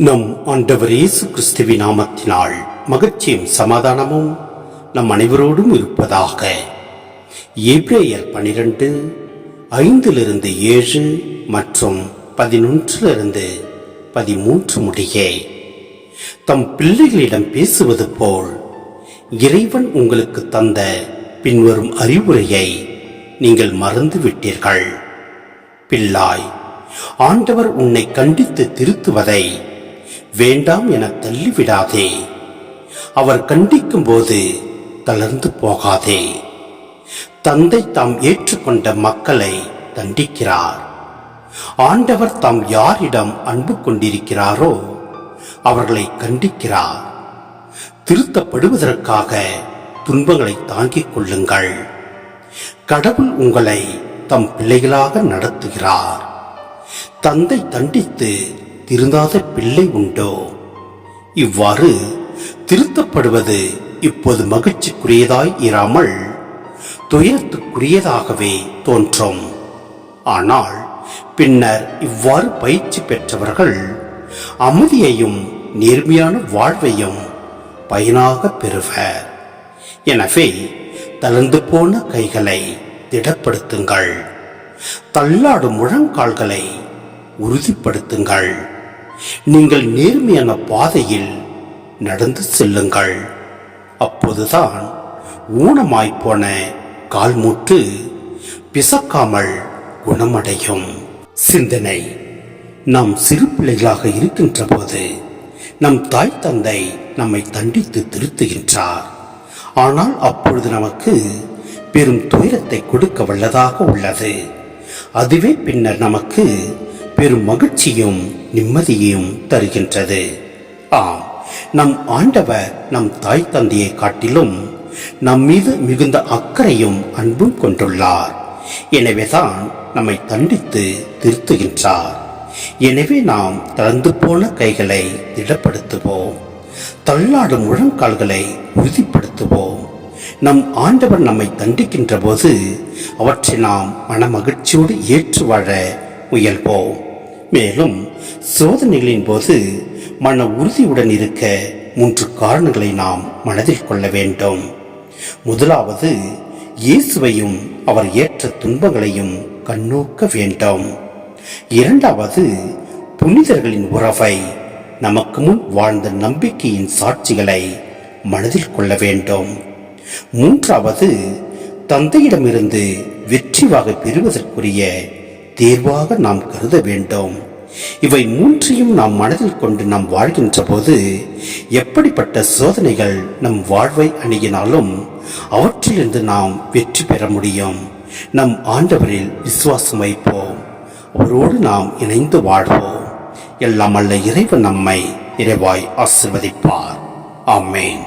நம் ஆண்டவர் இயேசு கிறிஸ்துவின் நாமத்தினால் மகிழ்ச்சியும் சமாதானமும் நம் அனைவரோடும் இருப்பதாக. எபிரேயர் 12:5-7 மற்றும் 11-13 முடிய தம் பிள்ளைகளிடம் பேசுவது போல் இறைவன் உங்களுக்கு தந்த பின்வரும் அறிவுரையை நீங்கள் மறந்து விட்டீர்கள். பிள்ளாய், ஆண்டவர் உன்னை கண்டித்து திருத்துவதை வேண்டாம் என தள்ளிவிடாதே. அவர் கண்டிக்கும் போது தளர்ந்து போகாதே. தந்தை தாம் ஏற்றுக்கொண்ட மக்களை தண்டிக்கிறார். ஆண்டவர் தாம் யாரிடம் அன்பு கொண்டிருக்கிறாரோ அவர்களை கண்டிக்கிறார். திருத்தப்படுவதற்காக துன்பங்களை தாங்கிக் கொள்ளுங்கள். கடவுள் உங்களை தம் பிள்ளைகளாக நடத்துகிறார். தந்தை தண்டித்து திருந்தாத பிள்ளை உண்டோ? இவ்வாறு திருத்தப்படுவது இப்போது மகிழ்ச்சிக்குரியதாய் இராமல் துயரத்துக்குரியதாகவே தோன்றும். ஆனால் பின்னர் இவ்வாறு பயிற்சி பெற்றவர்கள் அமைதியையும் நேர்மையான வாழ்வையும் பயனாக பெறுவர். எனவே தளர்ந்து போன கைகளை திடப்படுத்துங்கள். தள்ளாடும் முழங்கால்களை உறுதிப்படுத்துங்கள். நீங்கள் நேர்மையான பாதையில் நடந்து செல்லுங்கள். அப்போதுதான் ஊனமாய்ப்போன கால்மூட்டு பிசக்காமல் குணமடையும். சிந்தனை: நாம் சிறு பிள்ளைகளாக இருக்கின்ற போது நம் தாய் தந்தை நம்மை தண்டித்து திருத்துகின்றார். ஆனால் அப்பொழுது நமக்கு பெரும் துயரத்தை கொடுக்க வல்லதாக உள்ளது. அதுவே பின்னர் நமக்கு பெரும் மகிழ்ச்சியும் நிம்மதியையும் தருகின்றது. ஆம், நம் ஆண்டவர் நம் தாய் தந்தையை காட்டிலும் நம் மீது மிகுந்த அக்கறையும் அன்பும் கொண்டுள்ளார். எனவேதான் நம்மை தண்டித்து திருத்துகின்றார். எனவே நாம் தளர்ந்து போன கைகளை திடப்படுத்துவோம். தள்ளாடும் முழங்கால்களை உறுதிப்படுத்துவோம். நம் ஆண்டவர் நம்மை தண்டிக்கின்ற போது அவற்றை நாம் மன மகிழ்ச்சியோடு ஏற்று வாழ முயல்வோம். மேலும் சோதனைகளின் போது மன உறுதியுடன் இருக்க 3 காரணங்களை நாம் மனதில் கொள்ள வேண்டும். முதலாவது, இயேசுவையும் அவர் ஏற்ற துன்பங்களையும் கண்ணோக்க வேண்டும். இரண்டாவது, புனிதர்களின் உறவை, நமக்கு முன் வாழ்ந்த நம்பிக்கையின் சாட்சிகளை மனதில் கொள்ள வேண்டும். மூன்றாவது, தந்தையிடமிருந்து வெற்றி வாகை பெறுவதற்குரிய தேர்வாக நாம் கருத வேண்டும். இவை 3ஐயும் நாம் மனதில் கொண்டு நாம் வாழ்கின்ற போது எப்படிப்பட்ட சோதனைகள் நம் வாழ்வை அணுகினாலும் அவற்றிலிருந்து நாம் வெற்றி பெற முடியும். நம் ஆண்டவரில் விசுவாசம் வைப்போம். அவரோடு நாம் இணைந்து வாழ்வோம். எல்லாம் அல்ல இறைவன் நம்மை நிறைவாய் ஆசீர்வதிப்பார். ஆமென்.